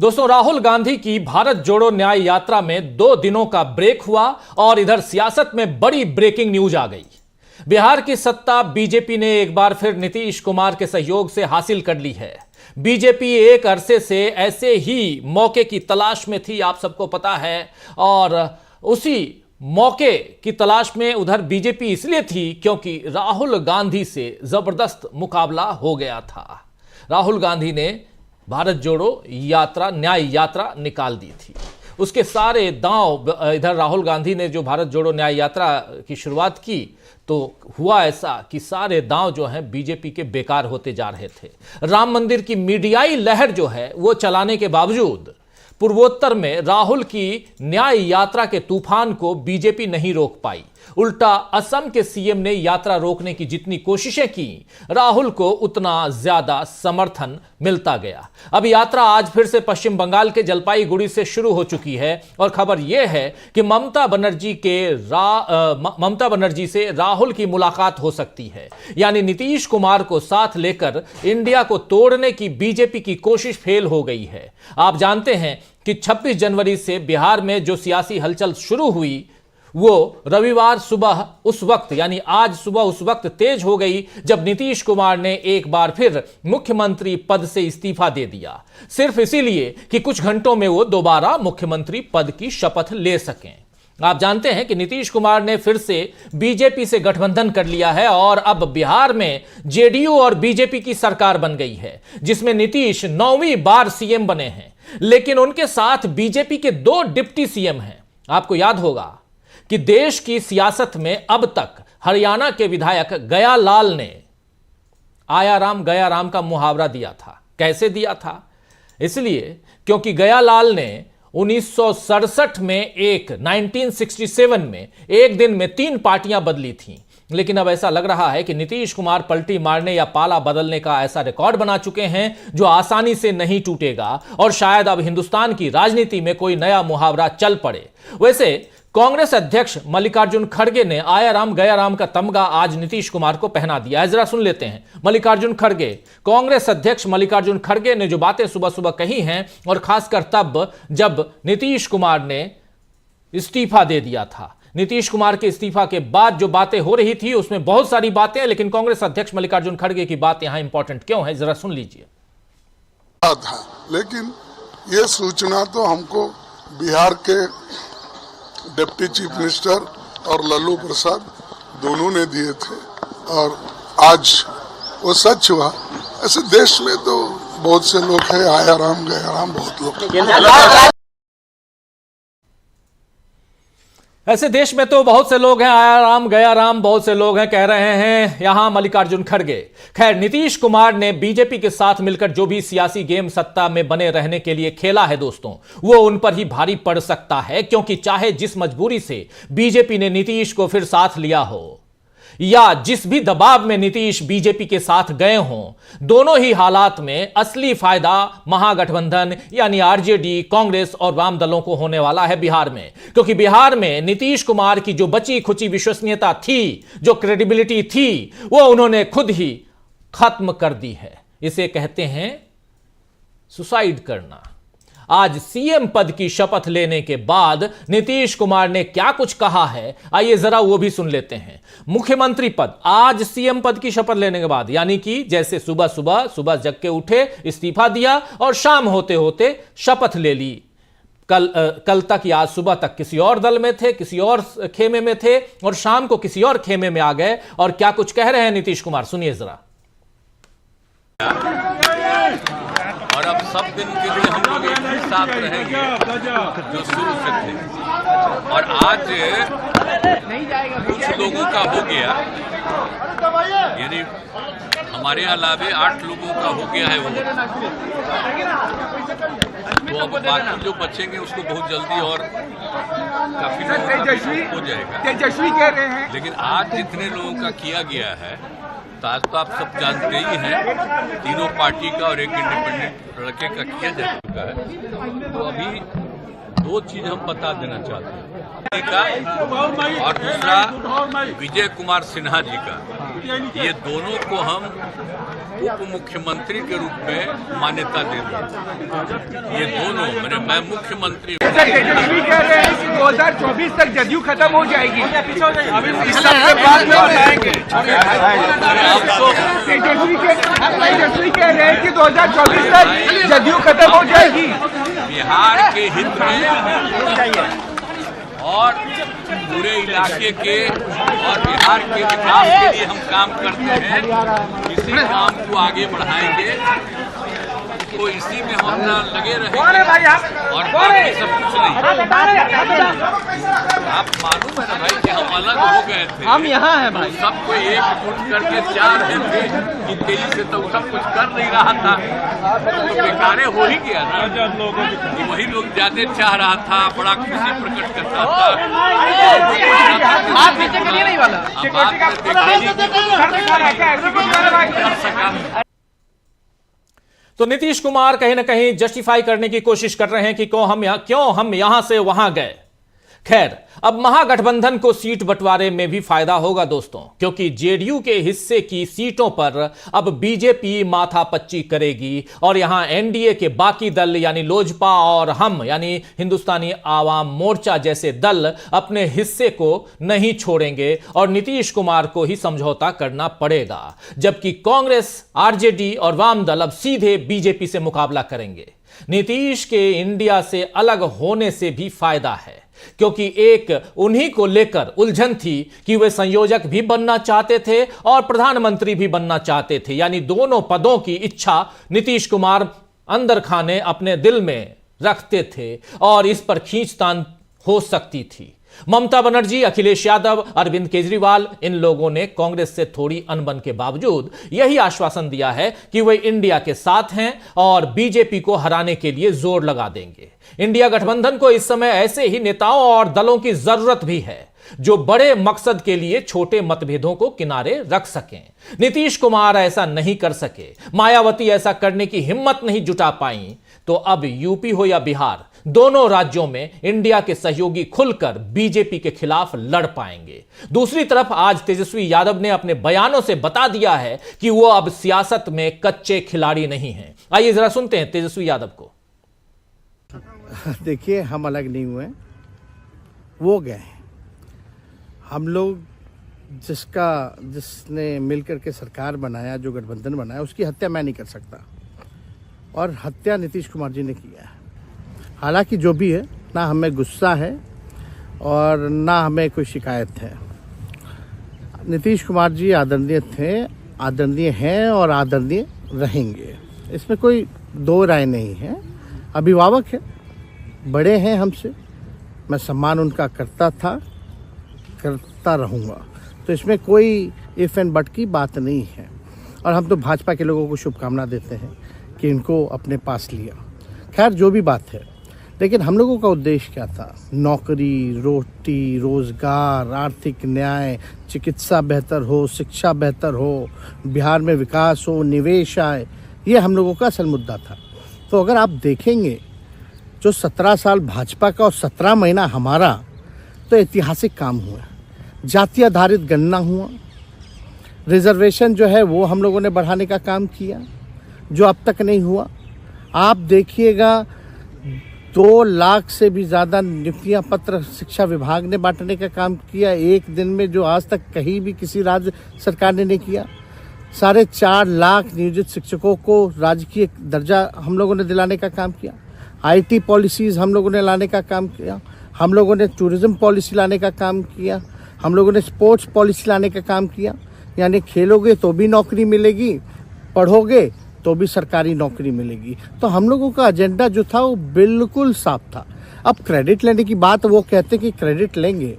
दोस्तों, राहुल गांधी की भारत जोड़ो न्याय यात्रा में 2 दिनों का ब्रेक हुआ और इधर सियासत में बड़ी ब्रेकिंग न्यूज आ गई। बिहार की सत्ता बीजेपी ने एक बार फिर नीतीश कुमार के सहयोग से हासिल कर ली है। बीजेपी एक अरसे से ऐसे ही मौके की तलाश में थी, आप सबको पता है, और उसी मौके की तलाश में उधर बीजेपी इसलिए थी क्योंकि राहुल गांधी से जबरदस्त मुकाबला हो गया था। राहुल गांधी ने भारत जोड़ो यात्रा, न्याय यात्रा निकाल दी थी। उसके सारे दांव, इधर राहुल गांधी ने जो भारत जोड़ो न्याय यात्रा की शुरुआत की तो हुआ ऐसा कि सारे दांव जो हैं बीजेपी के बेकार होते जा रहे थे। राम मंदिर की मीडियाई लहर जो है वो चलाने के बावजूद पूर्वोत्तर में राहुल की न्याय यात्रा के तूफान को बीजेपी नहीं रोक पाई। उल्टा असम के सीएम ने यात्रा रोकने की जितनी कोशिशें की, राहुल को उतना ज्यादा समर्थन मिलता गया। अब यात्रा आज फिर से पश्चिम बंगाल के जलपाईगुड़ी से शुरू हो चुकी है और खबर यह है कि ममता बनर्जी से राहुल की मुलाकात हो सकती है। यानी नीतीश कुमार को साथ लेकर इंडिया को तोड़ने की बीजेपी की कोशिश फेल हो गई है। आप जानते हैं कि 26 जनवरी से बिहार में जो सियासी हलचल शुरू हुई वो रविवार सुबह उस वक्त, यानी आज सुबह उस वक्त तेज हो गई जब नीतीश कुमार ने एक बार फिर मुख्यमंत्री पद से इस्तीफा दे दिया, सिर्फ इसीलिए कि कुछ घंटों में वो दोबारा मुख्यमंत्री पद की शपथ ले सकें। आप जानते हैं कि नीतीश कुमार ने फिर से बीजेपी से गठबंधन कर लिया है और अब बिहार में जेडीयू और बीजेपी की सरकार बन गई है, जिसमें नीतीश 9वीं बार सीएम बने हैं। लेकिन उनके साथ बीजेपी के 2 डिप्टी सीएम हैं। आपको याद होगा कि देश की सियासत में अब तक हरियाणा के विधायक गया लाल ने आया राम गया राम का मुहावरा दिया था। कैसे दिया था? इसलिए क्योंकि गया लाल ने 1967 में 1967 में एक दिन में 3 पार्टियां बदली थीं। लेकिन अब ऐसा लग रहा है कि नीतीश कुमार पलटी मारने या पाला बदलने का ऐसा रिकॉर्ड बना चुके हैं जो आसानी से नहीं टूटेगा और शायद अब हिंदुस्तान की राजनीति में कोई नया मुहावरा चल पड़े। वैसे कांग्रेस अध्यक्ष मल्लिकार्जुन खड़गे ने आया राम गया राम का तमगा आज नीतीश कुमार को पहना दिया है। जरा सुन लेते हैं मल्लिकार्जुन खड़गे, कांग्रेस अध्यक्ष मल्लिकार्जुन खड़गे ने जो बातें सुबह सुबह कही हैं, और खासकर तब जब नीतीश कुमार ने इस्तीफा दे दिया था। नीतीश कुमार के इस्तीफा के बाद जो बातें हो रही थी उसमें बहुत सारी बातें, लेकिन कांग्रेस अध्यक्ष मल्लिकार्जुन खड़गे की बात यहां इंपॉर्टेंट क्यों है, जरा सुन लीजिए। लेकिन यह सूचना तो हमको बिहार के डिप्टी चीफ मिनिस्टर और लल्लू प्रसाद दोनों ने दिए थे और आज वो सच हुआ। ऐसे देश में तो बहुत से लोग हैं, आया राम गया राम बहुत लोग। ऐसे देश में तो बहुत से लोग हैं, आया राम गया राम बहुत से लोग हैं, कह रहे हैं यहां मल्लिकार्जुन खड़गे। खैर, नीतीश कुमार ने बीजेपी के साथ मिलकर जो भी सियासी गेम सत्ता में बने रहने के लिए खेला है दोस्तों, वो उन पर ही भारी पड़ सकता है, क्योंकि चाहे जिस मजबूरी से बीजेपी ने नीतीश को फिर साथ लिया हो या जिस भी दबाव में नीतीश बीजेपी के साथ गए हों, दोनों ही हालात में असली फायदा महागठबंधन यानी आरजेडी, कांग्रेस और वाम दलों को होने वाला है बिहार में। क्योंकि बिहार में नीतीश कुमार की जो बची खुची विश्वसनीयता थी, जो क्रेडिबिलिटी थी, वो उन्होंने खुद ही खत्म कर दी है। इसे कहते हैं सुसाइड करना। आज सीएम पद की शपथ लेने के बाद नीतीश कुमार ने क्या कुछ कहा है, आइए जरा वो भी सुन लेते हैं। मुख्यमंत्री पद, आज सीएम पद की शपथ लेने के बाद, यानी कि जैसे सुबह जग के उठे, इस्तीफा दिया और शाम होते होते शपथ ले ली। कल तक या आज सुबह तक किसी और दल में थे, किसी और खेमे में थे, और शाम को किसी और खेमे में आ गए। और क्या कुछ कह रहे हैं नीतीश कुमार, सुनिए जरा। और अब सब दिन के लिए हम लोग एक ही साथ रहेंगे जो शुरू से थे। और आज कुछ लोगों का हो गया, यानी हमारे अलावे 8 लोगों का हो गया है वो, तो अब बाकी जो बचेंगे उसको बहुत जल्दी और काफी हो जाएगा। तेजस्वी कह रहे हैं, लेकिन आज जितने लोगों का किया गया है, तो आज तो आप सब जानते ही हैं, तीनों पार्टी का और एक इंडिपेंडेंट लड़के का किया जा चुका है। तो अभी 2 चीज हम बता देना चाहते हैं, और दूसरा विजय कुमार सिन्हा जी का। ये दोनों को हम उप मुख्यमंत्री के रूप में मान्यता देते हैं। ये दोनों मैं मुख्यमंत्री तेजस्वी कह रहे हैं कि 2024 तक जदयू खत्म हो जाएगी। इस सबके बाद में बताएंगे। तेजस्वी कह रहे हैं कि 2024 तक जदयू खत्म हो जाएगी। बिहार के हित में और पूरे इलाके के और बिहार के विकास के लिए हम काम करते हैं। इसी काम को आगे बढ़ाएंगे, तो इसी में हम लगे रहेंगे और बाकी सब कुछ नहीं। आप मालूम है ना भाई कि हम अलग हो गए थे, हम यहाँ हैं भाई। सबको एकजुट करके चाह रहे थे कि तेजी से तो सब कुछ कर नहीं रहा था, तो बेकारे हो ही गया ना। तो वही लोग ज्यादा चाह रहा था, बड़ा खुशी प्रकट करता था। आप पीछे के लिए नहीं वाला तो नीतीश कुमार कहीं ना कहीं जस्टिफाई करने की कोशिश कर रहे हैं कि क्यों हम यहां से वहां गए। खैर, अब महागठबंधन को सीट बंटवारे में भी फायदा होगा दोस्तों, क्योंकि जेडीयू के हिस्से की सीटों पर अब बीजेपी माथापच्ची करेगी और यहां एनडीए के बाकी दल यानी लोजपा और हम यानी हिंदुस्तानी आवाम मोर्चा जैसे दल अपने हिस्से को नहीं छोड़ेंगे और नीतीश कुमार को ही समझौता करना पड़ेगा, जबकि कांग्रेस, आरजेडी और वाम दल अब सीधे बीजेपी से मुकाबला करेंगे। नीतीश के इंडिया से अलग होने से भी फायदा है, क्योंकि एक उन्हीं को लेकर उलझन थी कि वे संयोजक भी बनना चाहते थे और प्रधानमंत्री भी बनना चाहते थे, यानी दोनों पदों की इच्छा नीतीश कुमार अंदर खाने अपने दिल में रखते थे और इस पर खींचतान हो सकती थी। ममता बनर्जी, अखिलेश यादव, अरविंद केजरीवाल, इन लोगों ने कांग्रेस से थोड़ी अनबन के बावजूद यही आश्वासन दिया है कि वे इंडिया के साथ हैं और बीजेपी को हराने के लिए जोर लगा देंगे। इंडिया गठबंधन को इस समय ऐसे ही नेताओं और दलों की जरूरत भी है जो बड़े मकसद के लिए छोटे मतभेदों को किनारे रख सकें। नीतीश कुमार ऐसा नहीं कर सके, मायावती ऐसा करने की हिम्मत नहीं जुटा पाई, तो अब यूपी हो या बिहार, दोनों राज्यों में इंडिया के सहयोगी खुलकर बीजेपी के खिलाफ लड़ पाएंगे। दूसरी तरफ आज तेजस्वी यादव ने अपने बयानों से बता दिया है कि वो अब सियासत में कच्चे खिलाड़ी नहीं हैं। आइए जरा सुनते हैं तेजस्वी यादव को। देखिए, हम अलग नहीं हुए, वो गए हैं। हम लोग जिसने मिलकर के सरकार बनाया, जो गठबंधन बनाया, उसकी हत्या मैं नहीं कर सकता और हत्या नीतीश कुमार जी ने किया है। हालांकि जो भी है, ना हमें गुस्सा है और ना हमें कोई शिकायत है। नीतीश कुमार जी आदरणीय थे, आदरणीय हैं और आदरणीय रहेंगे, इसमें कोई दो राय नहीं है। अभिभावक है, बड़े हैं हमसे, मैं सम्मान उनका करता था, करता रहूँगा, तो इसमें कोई इफ एंड बट की बात नहीं है। और हम तो भाजपा के लोगों को शुभकामना देते हैं कि इनको अपने पास लिया। खैर, जो भी बात है, लेकिन हम लोगों का उद्देश्य क्या था? नौकरी, रोटी, रोजगार, आर्थिक न्याय, चिकित्सा बेहतर हो, शिक्षा बेहतर हो, बिहार में विकास हो, निवेश आए, ये हम लोगों का असल मुद्दा था। तो अगर आप देखेंगे जो 17 साल भाजपा का और 17 महीना हमारा, तो ऐतिहासिक काम हुआ। जाति आधारित गणना हुआ, रिजर्वेशन जो है वो हम लोगों ने बढ़ाने का काम किया, जो अब तक नहीं हुआ। आप देखिएगा 2 लाख से भी ज़्यादा नियुक्तियाँ पत्र शिक्षा विभाग ने बांटने का काम किया एक दिन में, जो आज तक कहीं भी किसी राज्य सरकार ने नहीं किया। 4.5 लाख नियोजित शिक्षकों को राजकीय दर्जा हम लोगों ने दिलाने का काम किया। IT पॉलिसीज़ हम लोगों ने लाने का काम किया। हम लोगों ने टूरिज्म पॉलिसी लाने का काम किया। हम लोगों ने स्पोर्ट्स पॉलिसी लाने का काम किया, यानी खेलोगे तो भी नौकरी मिलेगी, पढ़ोगे तो भी सरकारी नौकरी मिलेगी। तो हम लोगों का एजेंडा जो था वो बिल्कुल साफ था। अब क्रेडिट लेने की बात, वो कहते कि क्रेडिट लेंगे,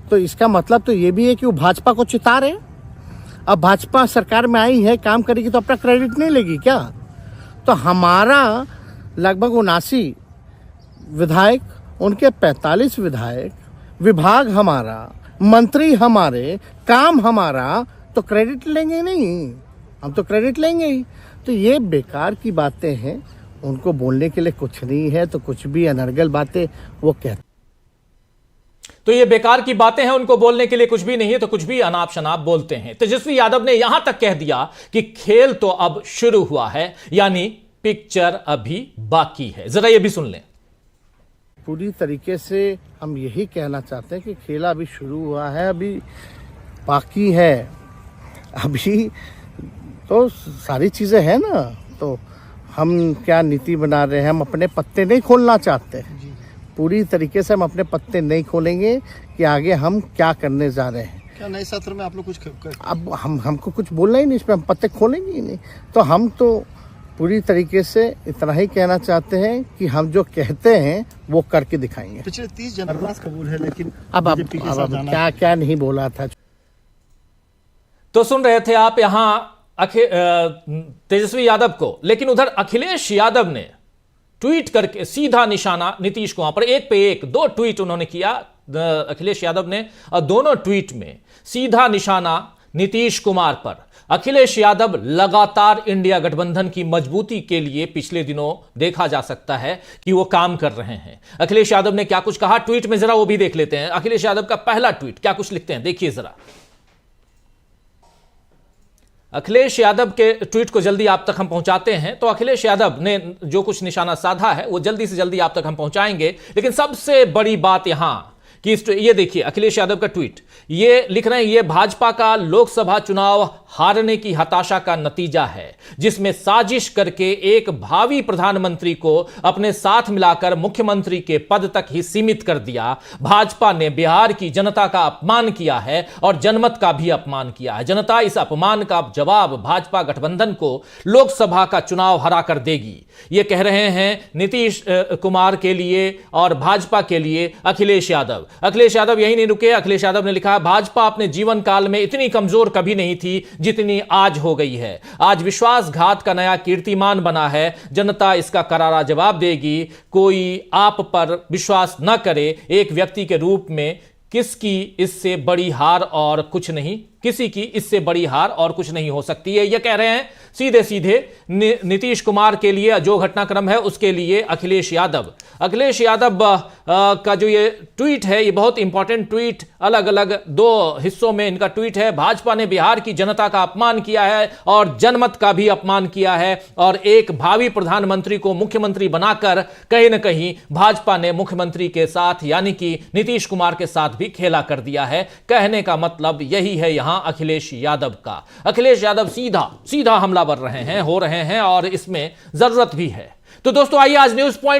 तो इसका मतलब तो ये भी है कि वो भाजपा को चिता रहे। अब भाजपा सरकार में आई है, काम करेगी तो अपना क्रेडिट नहीं लेगी क्या? तो हमारा लगभग 79 विधायक, उनके 45 विधायक, विभाग हमारा, मंत्री हमारे, काम हमारा, तो क्रेडिट लेंगे नहीं, हम तो क्रेडिट लेंगे ही। तो ये बेकार की बातें हैं, उनको बोलने के लिए कुछ नहीं है, तो कुछ भी अनर्गल बातें वो कहते। तो ये बेकार की बातें हैं, उनको बोलने के लिए कुछ भी नहीं है, तो कुछ भी अनाप शनाप बोलते हैं। तेजस्वी यादव ने यहां तक कह दिया कि खेल तो अब शुरू हुआ है, यानी पिक्चर अभी बाकी है। जरा ये भी सुन लें। पूरी तरीके से हम यही कहना चाहते हैं कि खेल अभी शुरू हुआ है, अभी बाकी है। अभी तो सारी चीज़ें हैं ना, तो हम क्या नीति बना रहे हैं, हम अपने पत्ते नहीं खोलना चाहते। पूरी तरीके से हम अपने पत्ते नहीं खोलेंगे कि आगे हम क्या करने जा रहे हैं। क्या नए सत्र में आप लोग कुछ अब हमको कुछ बोलना ही नहीं, इसमें हम पत्ते खोलेंगे ही नहीं। तो हम तो पूरी तरीके से इतना ही कहना चाहते हैं कि हम जो कहते हैं वो करके दिखाएंगे। पिछले 30 जनवरी कबूल है, लेकिन अब क्या क्या नहीं बोला था। तो सुन रहे थे आप यहां तेजस्वी यादव को, लेकिन उधर अखिलेश यादव ने ट्वीट करके सीधा निशाना नीतीश कुमार पर, एक पे एक 2 ट्वीट उन्होंने किया अखिलेश यादव ने, और दोनों ट्वीट में सीधा निशाना नीतीश कुमार पर। अखिलेश यादव लगातार इंडिया गठबंधन की मजबूती के लिए पिछले दिनों देखा जा सकता है कि वो काम कर रहे हैं। अखिलेश यादव ने क्या कुछ कहा ट्वीट में, जरा वो भी देख लेते हैं। अखिलेश यादव का पहला ट्वीट क्या कुछ लिखते हैं, देखिए जरा। अखिलेश यादव के ट्वीट को जल्दी आप तक हम पहुंचाते हैं। तो अखिलेश यादव ने जो कुछ निशाना साधा है वो जल्दी से जल्दी आप तक हम पहुंचाएंगे, लेकिन सबसे बड़ी बात यहां कि ये देखिए अखिलेश यादव का ट्वीट, ये लिख रहे हैं, ये भाजपा का लोकसभा चुनाव हारने की हताशा का नतीजा है, जिसमें साजिश करके एक भावी प्रधानमंत्री को अपने साथ मिलाकर मुख्यमंत्री के पद तक ही सीमित कर दिया। भाजपा ने बिहार की जनता का अपमान किया है और जनमत का भी अपमान किया है। जनता इस अपमान का जवाब भाजपा गठबंधन को लोकसभा का चुनाव हरा कर देगी। ये कह रहे हैं नीतीश कुमार के लिए और भाजपा के लिए अखिलेश यादव। अखिलेश यादव यही नहीं रुके, अखिलेश यादव ने लिखा, भाजपा अपने जीवन काल में इतनी कमजोर कभी नहीं थी जितनी आज हो गई है। आज विश्वासघात का नया कीर्तिमान बना है, जनता इसका करारा जवाब देगी। कोई आप पर विश्वास न करे, एक व्यक्ति के रूप में किसकी इससे बड़ी हार और कुछ नहीं, किसी की इससे बड़ी हार और कुछ नहीं हो सकती है। यह कह रहे हैं सीधे सीधे नीतीश कुमार के लिए, जो घटनाक्रम है उसके लिए अखिलेश यादव का जो ये ट्वीट है, ये बहुत इंपॉर्टेंट ट्वीट, अलग अलग 2 हिस्सों में इनका ट्वीट है। भाजपा ने बिहार की जनता का अपमान किया है और जनमत का भी अपमान किया है, और एक भावी प्रधानमंत्री को मुख्यमंत्री बनाकर कहीं ना कहीं भाजपा ने मुख्यमंत्री के साथ यानी कि नीतीश कुमार के साथ भी खेला कर दिया है। कहने का मतलब यही है यहां अखिलेश यादव का। अखिलेश यादव सीधा हमलावर हो रहे हैं और इसमें जरूरत भी है। तो दोस्तों आइए आज न्यूज पॉइंट